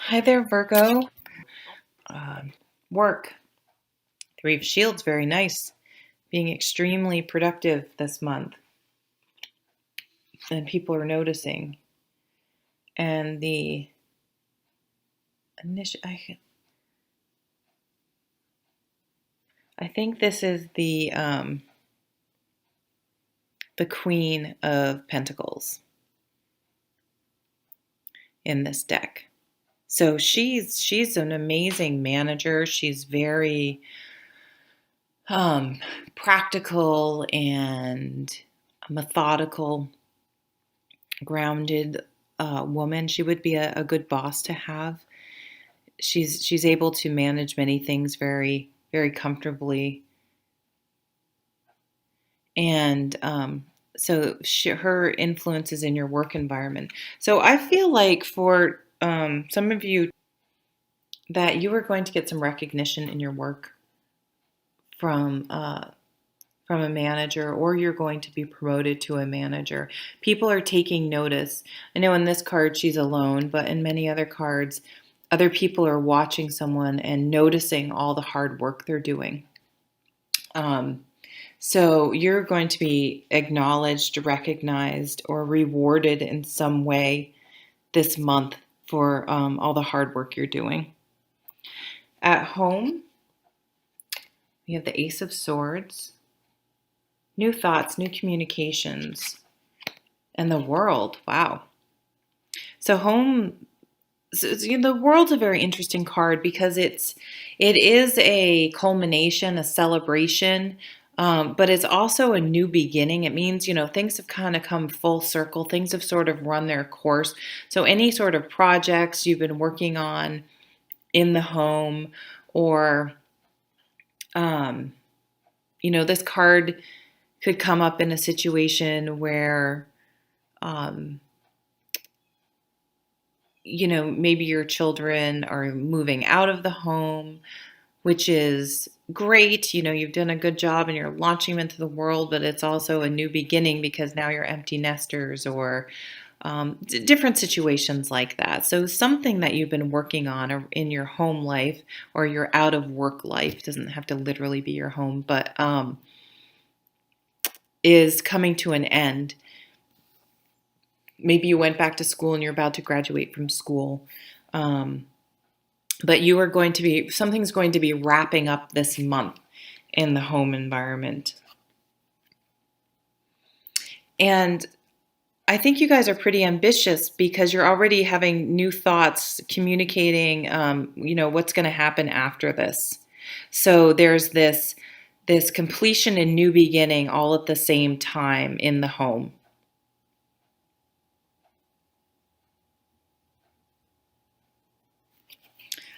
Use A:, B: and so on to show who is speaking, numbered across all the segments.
A: Hi there, Virgo. Um, Work. Three of Shields, very nice. Being extremely productive this month, and people are noticing. And the initial, I think this is the Queen of Pentacles in this deck. So she's an amazing manager. She's very practical and methodical, grounded woman. She would be a good boss to have. She's able to manage many things very very comfortably, and her influence is in your work environment. So I feel like for some of you that you are going to get some recognition in your work from from a manager, or you're going to be promoted to a manager. People are taking notice. I know in this card she's alone, but in many other cards, other people are watching someone and noticing all the hard work they're doing. So you're going to be acknowledged, recognized, or rewarded in some way this month for all the hard work you're doing. At home, we have the Ace of Swords, new thoughts, new communications, and the World. Wow. So home, the World's a very interesting card because it is a culmination, a celebration, but it's also a new beginning. It means, things have kind of come full circle. Things have sort of run their course. So any sort of projects you've been working on in the home, or, this card could come up in a situation where, maybe your children are moving out of the home, which is great. You've done a good job and you're launching them into the world, but it's also a new beginning because now you're empty nesters, or different situations like that. So something that you've been working on in your home life or your out of work life, doesn't have to literally be your home, but is coming to an end. Maybe you went back to school and you're about to graduate from school. But something's going to be wrapping up this month in the home environment. And I think you guys are pretty ambitious because you're already having new thoughts, communicating, what's going to happen after this. So there's this completion and new beginning all at the same time in the home.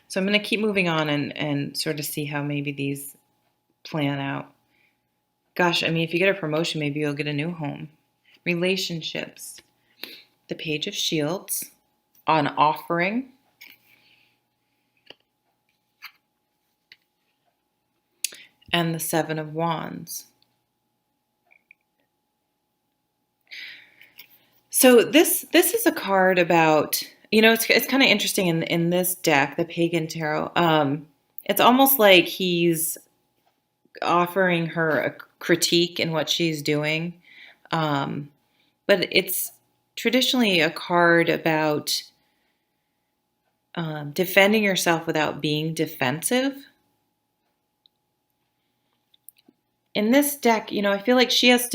A: So I'm going to keep moving on and sort of see how maybe these plan out. Gosh, I mean, if you get a promotion, maybe you'll get a new home. Relationships. The Page of Shields on offering. And the Seven of Wands. So this is a card about, it's kind of interesting in this deck, the Pagan Tarot. It's almost like he's offering her a critique in what she's doing. But it's traditionally a card about defending yourself without being defensive. In this deck, I feel like she's,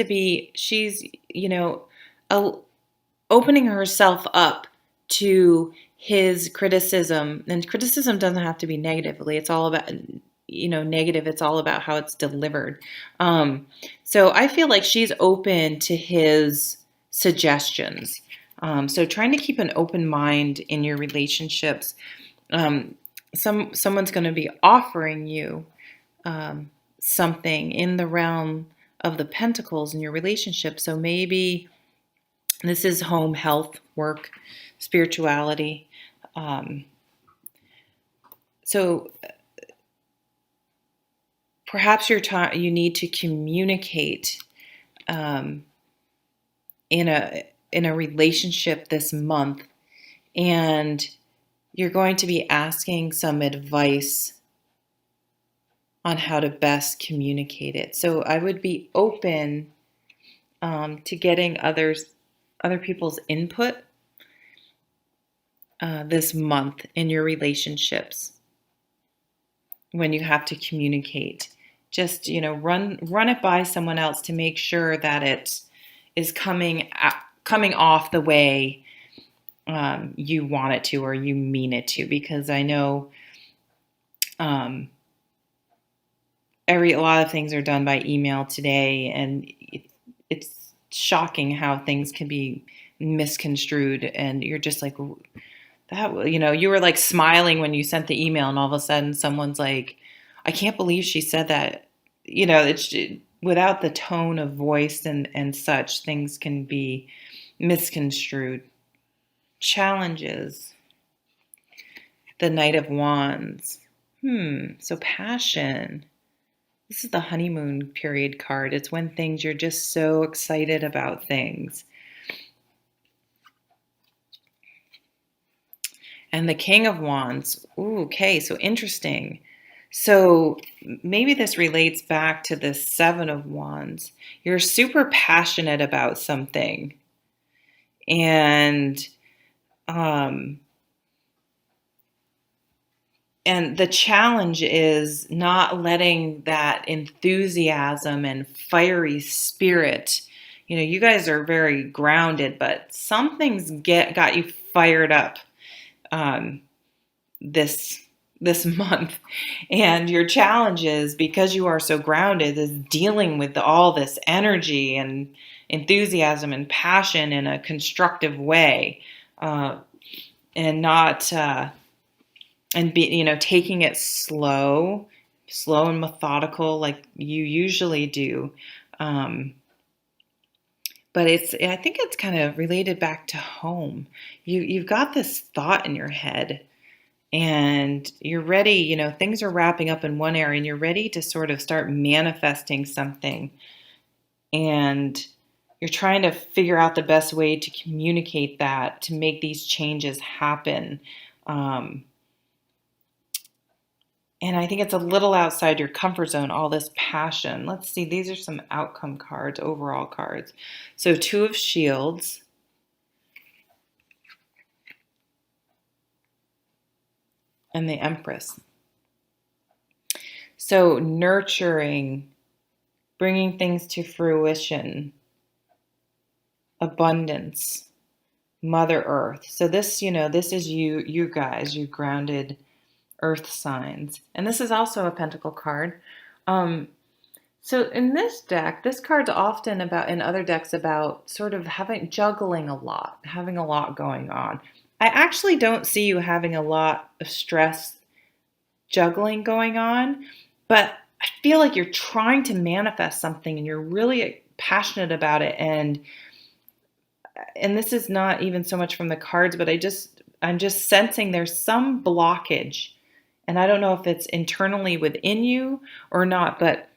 A: opening herself up to his criticism. And criticism doesn't have to be negatively. It's all about, negative. It's all about how it's delivered. So I feel like she's open to his suggestions. So trying to keep an open mind in your relationships. Someone's going to be offering you something in the realm of the pentacles in your relationship. So maybe this is home, health, work, spirituality. So perhaps you need to communicate in a relationship this month, and you're going to be asking some advice on how to best communicate it. So I would be open to getting other people's input this month in your relationships when you have to communicate. Just run it by someone else to make sure that it is coming off the way you want it to or you mean it to. Because I know a lot of things are done by email today, and it's shocking how things can be misconstrued, and you're just like, that, you were like smiling when you sent the email, and all of a sudden someone's like, I can't believe she said that. It's without the tone of voice and such, things can be misconstrued. Challenges. The Knight of Wands. So passion. This is the honeymoon period card. It's when you're just so excited about things. And the King of Wands. Ooh, okay, so interesting. So maybe this relates back to the Seven of Wands. You're super passionate about something. And the challenge is not letting that enthusiasm and fiery spirit, you guys are very grounded, but some things got you fired up this month. And your challenge is, because you are so grounded, is dealing with all this energy and enthusiasm and passion in a constructive way, and not and be taking it slow and methodical like you usually do. But I think it's kind of related back to home. You've got this thought in your head, and you're ready, things are wrapping up in one area, and you're ready to sort of start manifesting something. And you're trying to figure out the best way to communicate that, to make these changes happen. And I think it's a little outside your comfort zone, all this passion. Let's see, these are some outcome cards, overall cards. So Two of Shields. And the Empress. So nurturing, bringing things to fruition, abundance, Mother Earth. So this, this is you guys, you grounded earth signs. And this is also a pentacle card. So in this deck, this card's often about, in other decks, about sort of juggling a lot, having a lot going on. I actually don't see you having a lot of stress juggling going on, but I feel like you're trying to manifest something and you're really passionate about it. And this is not even so much from the cards, but I'm just sensing there's some blockage. And I don't know if it's internally within you or not, but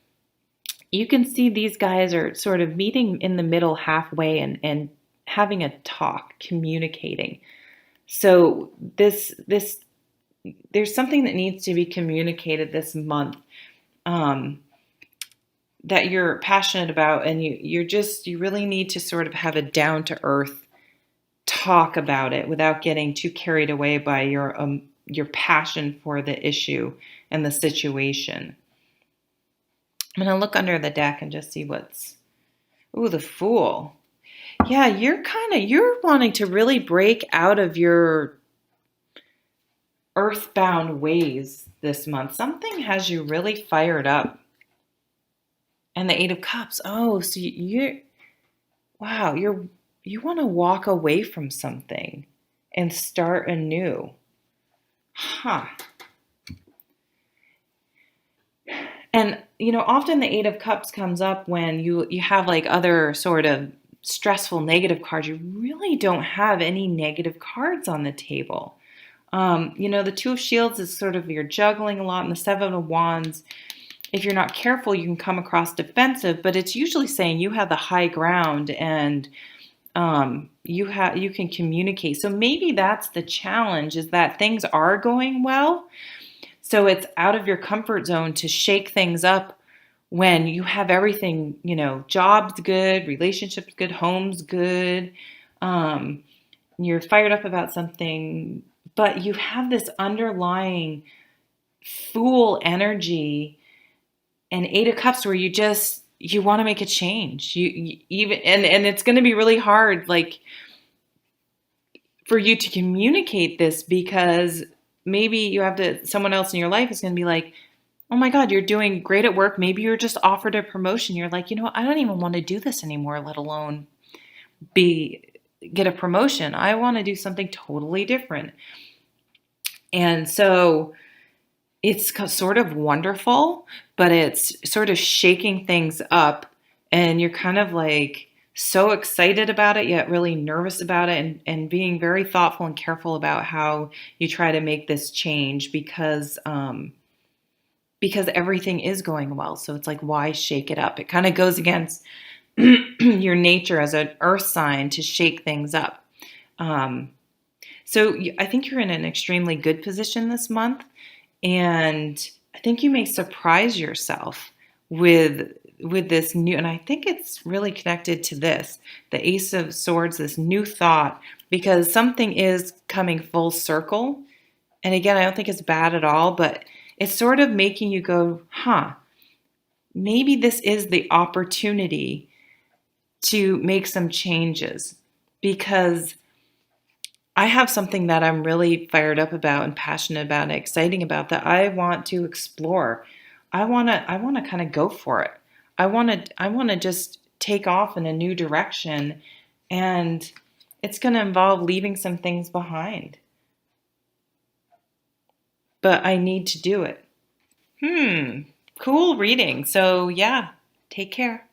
A: you can see these guys are sort of meeting in the middle halfway and having a talk, communicating. So there's something that needs to be communicated this month that you're passionate about, and you really need to sort of have a down to earth talk about it without getting too carried away by your passion for the issue and the situation. I'm going to look under the deck and just see the Fool. Yeah, you're wanting to really break out of your earthbound ways this month. Something has you really fired up. And the Eight of Cups. Oh, so you want to walk away from something and start anew. Huh. And, often the Eight of Cups comes up when you have like other sort of stressful negative cards. You really don't have any negative cards on the table. The Two of Shields is sort of, you're juggling a lot, and the Seven of Wands, if you're not careful, you can come across defensive, but it's usually saying you have the high ground, and you can communicate. So maybe that's the challenge, is that things are going well. So it's out of your comfort zone to shake things up when you have everything, job's good, relationships good, home's good. Um, you're fired up about something, but you have this underlying fool energy and 8 of Cups where you want to make a change. You even and it's going to be really hard, like, for you to communicate this, because maybe you have to someone else in your life is going to be like, "Oh my God, you're doing great at work." Maybe you're just offered a promotion. You're like, I don't even want to do this anymore, let alone be get a promotion. I want to do something totally different. And so it's sort of wonderful, but it's sort of shaking things up, and you're kind of like so excited about it, yet really nervous about it, and being very thoughtful and careful about how you try to make this change, because everything is going well. So it's like, why shake it up? It kind of goes against your nature as an earth sign to shake things up. Um, so I think you're in an extremely good position this month. And I think you may surprise yourself with this new, and I think it's really connected to this, the Ace of Swords, this new thought, because something is coming full circle. And again, I don't think it's bad at all, but it's sort of making you go, maybe this is the opportunity to make some changes, because I have something that I'm really fired up about and passionate about and exciting about that I want to explore. I want to kind of go for it. I want to just take off in a new direction, and it's going to involve leaving some things behind. But I need to do it. Cool reading. So yeah, take care.